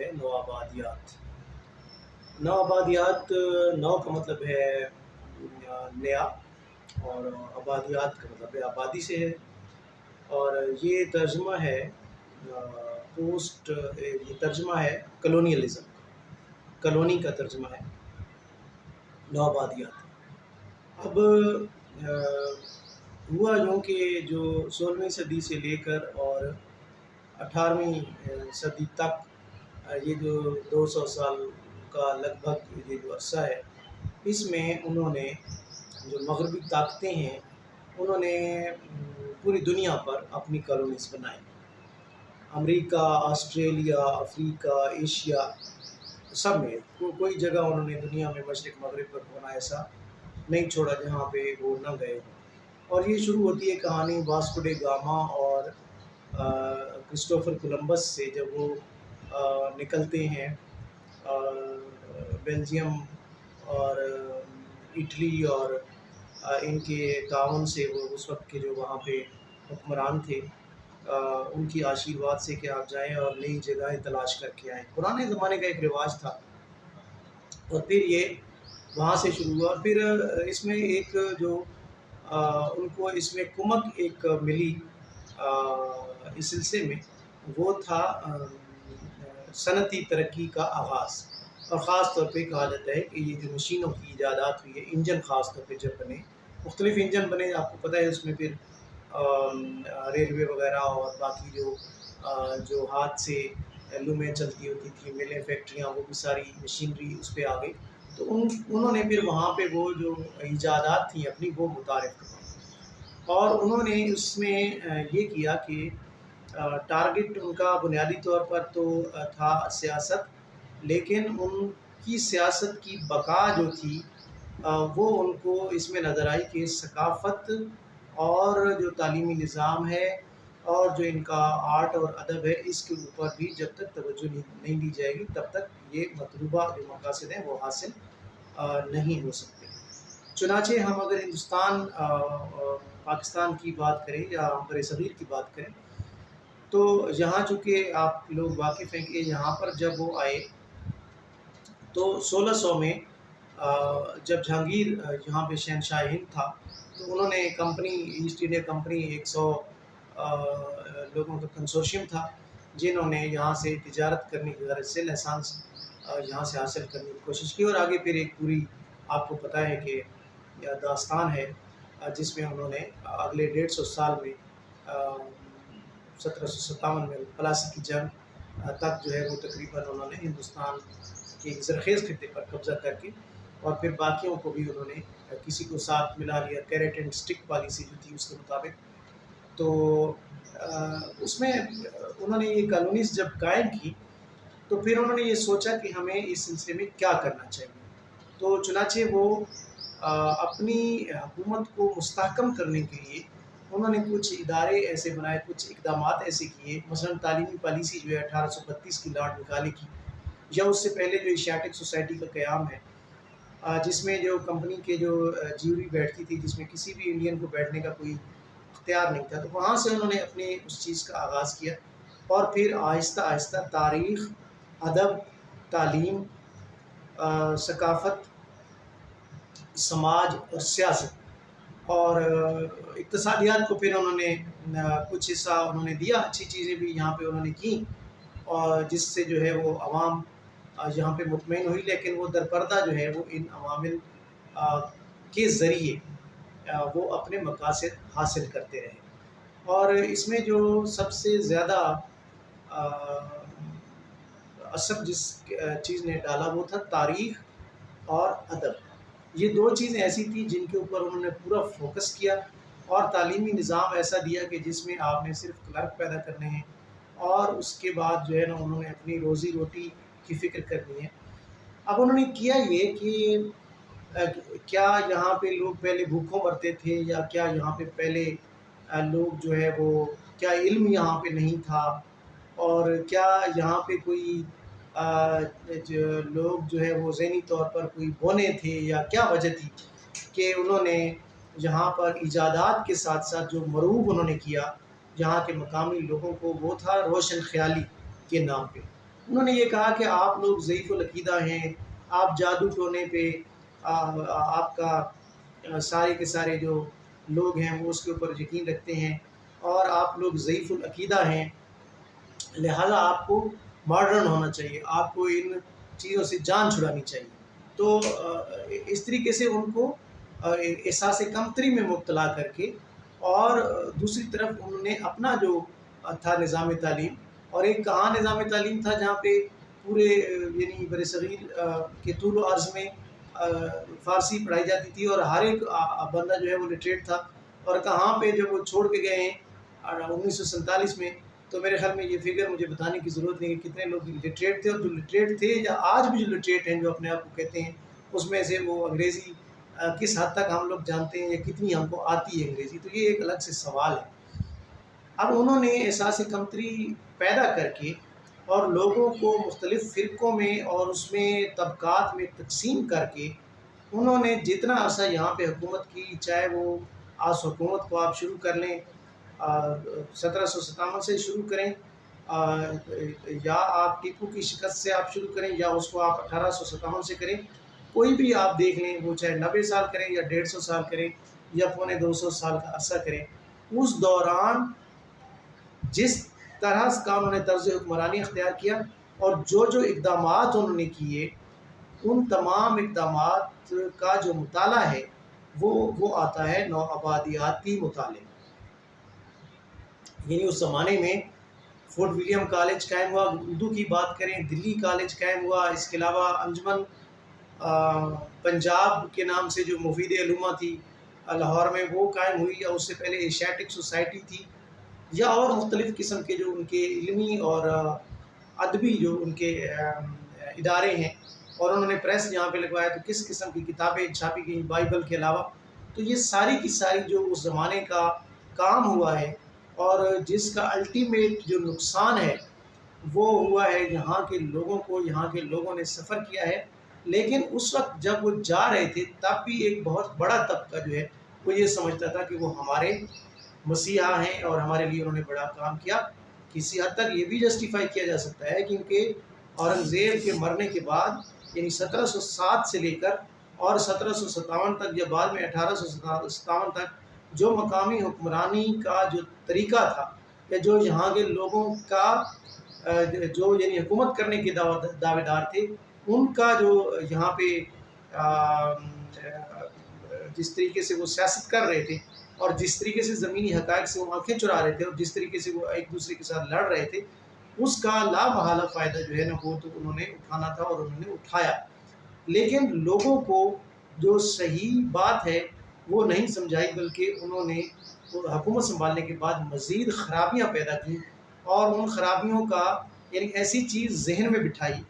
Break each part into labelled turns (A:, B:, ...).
A: ہے نوآبادیات۔ نوآبادیات، نو کا مطلب ہے نیا، اور آبادیات کا مطلب ہے آبادی سے ہے، اور یہ ترجمہ ہے یہ ترجمہ ہے کلونیلزم، کالونی کا ترجمہ ہے نوآبادیات۔ اب ہوا یوں کہ جو 16ویں صدی سے لے کر اور 18ویں صدی تک، یہ جو 200 سال کا لگ بھگ یہ جو عرصہ ہے، اس میں انہوں نے جو مغربی طاقتیں ہیں انہوں نے پوری دنیا پر اپنی کالونیز بنائی۔ امریکہ، آسٹریلیا، افریقہ، ایشیا، سب میں کوئی جگہ انہوں نے دنیا میں مشرق مغرب پر ہونا ایسا نہیں چھوڑا جہاں پہ وہ نہ گئے ہوں۔ اور یہ شروع ہوتی ہے کہانی واسکو ڈے گاما اور کرسٹوفر کولمبس سے، جب وہ نکلتے ہیں بیلجیم اور اٹلی اور ان کے تعاون سے، وہ اس وقت کے جو وہاں پہ حکمران تھے ان کی آشیرواد سے کہ آپ جائیں اور نئی جگہیں تلاش کر کے آئیں۔ پرانے زمانے کا ایک رواج تھا، اور پھر یہ وہاں سے شروع ہوا۔ اور پھر اس میں ایک جو ان کو اس میں کمک ایک ملی اس سلسلے میں، وہ تھا صنعتی ترقی کا آغاز۔ اور خاص طور پہ کہا جاتا ہے کہ یہ جو مشینوں کی ایجادات ہوئی ہے، انجن خاص طور پہ جب بنے، مختلف انجن بنے، آپ کو پتہ ہے اس میں پھر ریلوے وغیرہ اور باقی جو ہاتھ سے لومیں چلتی ہوتی تھی، ملیں، فیکٹریاں، وہ بھی ساری مشینری اس پہ آ گئی۔ تو انہوں نے پھر وہاں پہ وہ جو ایجادات تھیں اپنی، وہ متعارف کروائی، اور انہوں نے اس میں یہ کیا کہ ٹارگٹ ان کا بنیادی طور پر تو تھا سیاست، لیکن ان کی سیاست کی بقا جو تھی وہ ان کو اس میں نظر آئی کہ ثقافت اور جو تعلیمی نظام ہے اور جو ان کا آرٹ اور ادب ہے، اس کے اوپر بھی جب تک توجہ نہیں دی جائے گی تب تک یہ مطلوبہ جو مقاصد ہیں وہ حاصل نہیں ہو سکتے۔ چنانچہ ہم اگر ہندوستان پاکستان کی بات کریں یا بر صغیر کی بات کریں، تو یہاں چونکہ آپ لوگ واقف ہیں کہ یہاں پر جب وہ آئے تو 1600 میں جب جہانگیر یہاں پہ شہنشاہ ہند تھا، تو انہوں نے کمپنی ایسٹ انڈیا کمپنی 100 لوگوں کا کنسورشیم تھا، جنہوں نے یہاں سے تجارت کرنے کی غرض سے لائسنس یہاں سے حاصل کرنے کی کوشش کی، اور آگے پھر ایک پوری آپ کو پتہ ہے کہ داستان ہے جس میں انہوں نے اگلے 150 سال میں 1757 میں پلاسی کی جنگ تک جو ہے وہ تقریباً انہوں نے ہندوستان کے زرخیز خطے پر قبضہ کر کے، اور پھر باقیوں کو بھی انہوں نے کسی کو ساتھ ملا لیا، کیرٹ اینڈ سٹک پالیسی جو تھی اس کے مطابق۔ تو اس میں انہوں نے یہ کالونیز جب قائم کی تو پھر انہوں نے یہ سوچا کہ ہمیں اس سلسلے میں کیا کرنا چاہیے۔ تو چنانچہ وہ اپنی حکومت کو مستحکم کرنے کے لیے انہوں نے کچھ ادارے ایسے بنائے، کچھ اقدامات ایسے کیے، مثلا تعلیمی پالیسی جو ہے 1832 کی لارڈ مکالے کی، یا اس سے پہلے جو ایشیاٹک سوسائٹی کا قیام ہے، جس میں جو کمپنی کے جو جیوری بیٹھتی تھی، جس میں کسی بھی انڈین کو بیٹھنے کا کوئی اختیار نہیں تھا، تو وہاں سے انہوں نے اپنے اس چیز کا آغاز کیا، اور پھر آہستہ آہستہ تاریخ، ادب، تعلیم، ثقافت، سماج اور سیاست اور اقتصادیات کو پھر انہوں نے کچھ حصہ انہوں نے دیا، اچھی چیزیں بھی یہاں پہ انہوں نے کی، اور جس سے جو ہے وہ عوام یہاں پہ مطمئن ہوئی، لیکن وہ درپردہ جو ہے وہ ان عوامل کے ذریعے وہ اپنے مقاصد حاصل کرتے رہے۔ اور اس میں جو سب سے زیادہ اثر جس چیز نے ڈالا وہ تھا تاریخ اور ادب۔ یہ دو چیزیں ایسی تھیں جن کے اوپر انہوں نے پورا فوکس کیا، اور تعلیمی نظام ایسا دیا کہ جس میں آپ نے صرف کلرک پیدا کرنے ہیں، اور اس کے بعد جو ہے نا انہوں نے اپنی روزی روٹی کی فکر کرنی ہے۔ اب انہوں نے کیا یہ کہ کیا یہاں پہ لوگ پہلے بھوکوں مرتے تھے، یا کیا یہاں پہ پہلے لوگ جو ہے وہ کیا علم یہاں پہ نہیں تھا، اور کیا یہاں پہ کوئی لوگ جو ہے وہ ذہنی طور پر کوئی بونے تھے، یا کیا وجہ تھی کہ انہوں نے یہاں پر ایجادات کے ساتھ ساتھ جو مروب انہوں نے کیا یہاں کے مقامی لوگوں کو، وہ تھا روشن خیالی کے نام پہ۔ انہوں نے یہ کہا کہ آپ لوگ ضعیف العقیدہ ہیں، آپ جادو ٹونے پہ آپ کا سارے کے سارے جو لوگ ہیں وہ اس کے اوپر یقین رکھتے ہیں، اور آپ لوگ ضعیف العقیدہ ہیں، لہذا آپ کو ماڈرن ہونا چاہیے، آپ کو ان چیزوں سے جان چھڑانی چاہیے۔ تو اس طریقے سے ان کو احساس کمتری میں مبتلا کر کے، اور دوسری طرف انہوں نے اپنا جو تھا نظام تعلیم، اور ایک کہاں نظام تعلیم تھا جہاں پہ پورے یعنی بر صغیر کے طول و عرض میں فارسی پڑھائی جاتی تھی، اور ہر ایک بندہ جو ہے وہ لٹریٹ تھا، اور کہاں پہ جب وہ چھوڑ کے گئے ہیں 1947 میں، تو میرے خیال میں یہ فگر مجھے بتانے کی ضرورت نہیں کہ کتنے لوگ لٹریٹ تھے، اور جو لٹریٹ تھے یا آج بھی جو لٹریٹ ہیں جو اپنے آپ کو کہتے ہیں، اس میں سے وہ انگریزی کس حد تک ہم لوگ جانتے ہیں یا کتنی ہم کو آتی ہے انگریزی، تو یہ ایک الگ سے سوال ہے۔ اب انہوں نے احساس کمتری پیدا کر کے اور لوگوں کو مختلف فرقوں میں اور اس میں طبقات میں تقسیم کر کے، انہوں نے جتنا عرصہ یہاں پہ حکومت کی، چاہے وہ آج حکومت کو آپ شروع کر لیں 1757 سے شروع کریں، یا آپ ٹیپو کی شکست سے آپ شروع کریں، یا اس کو آپ 1857 سے کریں، کوئی بھی آپ دیکھ لیں، وہ چاہے 90 سال کریں یا 150 سال کریں یا 250 سال کا عرصہ کریں، اس دوران جس طرح کا انہوں نے طرز حکمرانی اختیار کیا اور جو اقدامات انہوں نے کیے، ان تمام اقدامات کا جو مطالعہ ہے وہ آتا ہے نوآبادیاتی مطالعے، یعنی اس زمانے میں فورٹ ولیم کالج قائم ہوا، اردو کی بات کریں دلی کالج قائم ہوا، اس کے علاوہ انجمن پنجاب کے نام سے جو مفید علومہ تھی لاہور میں وہ قائم ہوئی، یا اس سے پہلے ایشیاٹک سوسائٹی تھی، یا اور مختلف قسم کے جو ان کے علمی اور ادبی جو ان کے ادارے ہیں، اور انہوں نے پریس یہاں پہ لگوایا، تو کس قسم کی کتابیں چھاپی گئیں بائبل کے علاوہ، تو یہ ساری کی ساری جو اس زمانے کا کام ہوا ہے، اور جس کا الٹیمیٹ جو نقصان ہے وہ ہوا ہے یہاں کے لوگوں کو، یہاں کے لوگوں نے سفر کیا ہے، لیکن اس وقت جب وہ جا رہے تھے تب بھی ایک بہت بڑا طبقہ جو ہے وہ یہ سمجھتا تھا کہ وہ ہمارے مسیحا ہیں اور ہمارے لیے انہوں نے بڑا کام کیا۔ کسی حد تک یہ بھی جسٹیفائی کیا جا سکتا ہے کیونکہ اورنگزیب کے مرنے کے بعد یعنی 1707 سے لے کر اور 1757 تک یا بعد میں 1857 تک جو مقامی حکمرانی کا جو طریقہ تھا، یا جو یہاں کے لوگوں کا جو یعنی حکومت کرنے کے دعوے دار تھے، ان کا جو یہاں پہ جس طریقے سے وہ سیاست کر رہے تھے، اور جس طریقے سے زمینی حقائق سے وہ آنکھیں چرا رہے تھے، اور جس طریقے سے وہ ایک دوسرے کے ساتھ لڑ رہے تھے، اس کا لا محالہ فائدہ جو ہے نا وہ تو انہوں نے اٹھانا تھا اور انہوں نے اٹھایا، لیکن لوگوں کو جو صحیح بات ہے وہ نہیں سمجھائی، بلکہ انہوں نے حکومت سنبھالنے کے بعد مزید خرابیاں پیدا کی، اور ان خرابیوں کا یعنی ایسی چیز ذہن میں بٹھائی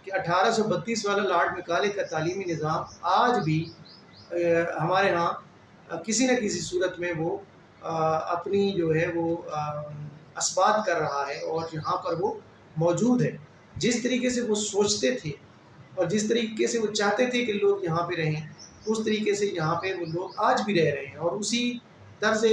A: کہ 1832 والا لارڈ میکالے کا تعلیمی نظام آج بھی ہمارے ہاں کسی نہ کسی صورت میں وہ اپنی جو ہے وہ اثبات کر رہا ہے، اور یہاں پر وہ موجود ہے۔ جس طریقے سے وہ سوچتے تھے اور جس طریقے سے وہ چاہتے تھے کہ لوگ یہاں پہ رہیں، اس طریقے سے یہاں پہ وہ لوگ آج بھی رہ رہے ہیں، اور اسی طرز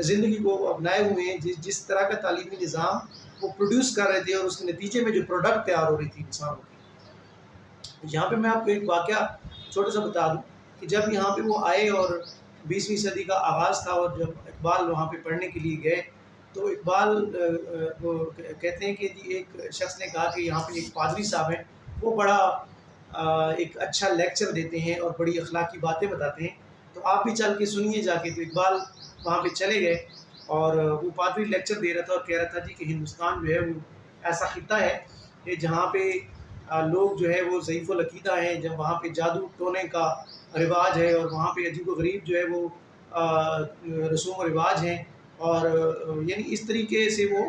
A: زندگی کو وہ اپنائے ہوئے ہیں جس طرح کا تعلیمی نظام وہ پروڈیوس کر رہے تھے، اور اس کے نتیجے میں جو پروڈکٹ تیار ہو رہی تھی انسانوں کی۔ یہاں پہ میں آپ کو ایک واقعہ چھوٹا سا بتا دوں کہ جب یہاں پہ وہ آئے اور 20ویں صدی کا آغاز تھا، اور جب اقبال وہاں پہ پڑھنے کے لیے گئے، تو اقبال وہ کہتے ہیں کہ جی ایک شخص نے کہا کہ یہاں پہ ایک پادری صاحب ہیں، وہ بڑا ایک اچھا لیکچر دیتے ہیں اور بڑی اخلاقی باتیں بتاتے ہیں، تو آپ بھی چل کے سنیے جا کے۔ تو اقبال وہاں پہ چلے گئے، اور وہ پادری لیکچر دے رہا تھا اور کہہ رہا تھا جی کہ ہندوستان جو ہے وہ ایسا خطہ ہے کہ جہاں پہ لوگ جو ہے وہ ضعیف العقیدہ ہیں، جب وہاں پہ جادو ٹونے کا رواج ہے، اور وہاں پہ عجیب و غریب جو ہے وہ رسوم و رواج ہیں، اور یعنی اس طریقے سے وہ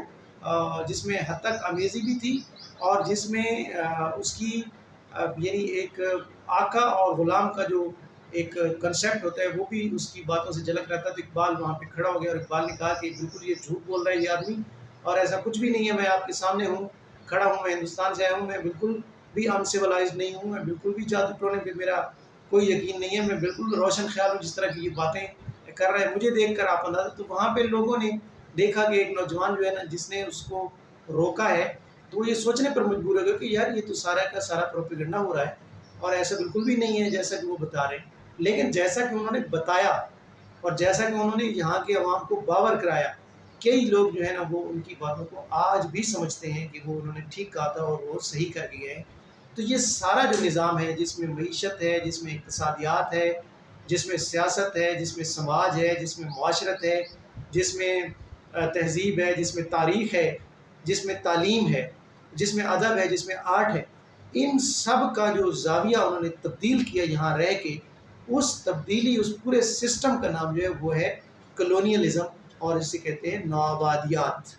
A: جس میں حد تک امیزی بھی تھی، اور جس میں اس کی یعنی ایک آقا اور غلام کا جو ایک کنسیپٹ ہوتا ہے وہ بھی اس کی باتوں سے جھلک رہتا ہے۔ تو اقبال وہاں پہ کھڑا ہو گیا، اور اقبال نے کہا کہ بالکل یہ جھوٹ بول رہا ہے یہ آدمی، اور ایسا کچھ بھی نہیں ہے، میں آپ کے سامنے ہوں، کھڑا ہوں، میں ہندوستان سے آیا ہوں، میں بالکل بھی انسیولائزڈ نہیں ہوں، میں بالکل بھی جادو ٹونے پہ میرا کوئی یقین نہیں ہے، میں بالکل روشن خیال ہوں، جس طرح کی یہ باتیں کر رہے ہیں مجھے دیکھ کر آپ اندازہ۔ تو وہاں پہ لوگوں نے دیکھا کہ ایک نوجوان جو ہے نا جس نے اس کو روکا ہے، تو وہ یہ سوچنے پر مجبور ہو گئے کہ یار یہ تو سارا کا سارا پروپیگنڈا ہو رہا ہے اور ایسا بالکل بھی نہیں ہے جیسا کہ وہ بتا رہے ہیں. لیکن جیسا کہ انہوں نے بتایا اور جیسا کہ انہوں نے یہاں کے عوام کو باور کرایا، کئی لوگ جو ہے نا وہ ان کی باتوں کو آج بھی سمجھتے ہیں کہ وہ انہوں نے ٹھیک کہا تھا اور وہ صحیح کر گئے ہیں. تو یہ سارا جو نظام ہے جس میں معیشت ہے، جس میں اقتصادیات ہے، جس میں سیاست ہے، جس میں سماج ہے، جس میں معاشرت ہے، جس میں تہذیب ہے، جس میں تاریخ ہے، جس میں تعلیم ہے، جس میں ادب ہے، جس میں آرٹ ہے، ان سب کا جو زاویہ انہوں نے تبدیل کیا یہاں رہ کے، اس تبدیلی، اس پورے سسٹم کا نام جو ہے وہ ہے کلونیلزم، اور اسے کہتے ہیں نوآبادیات.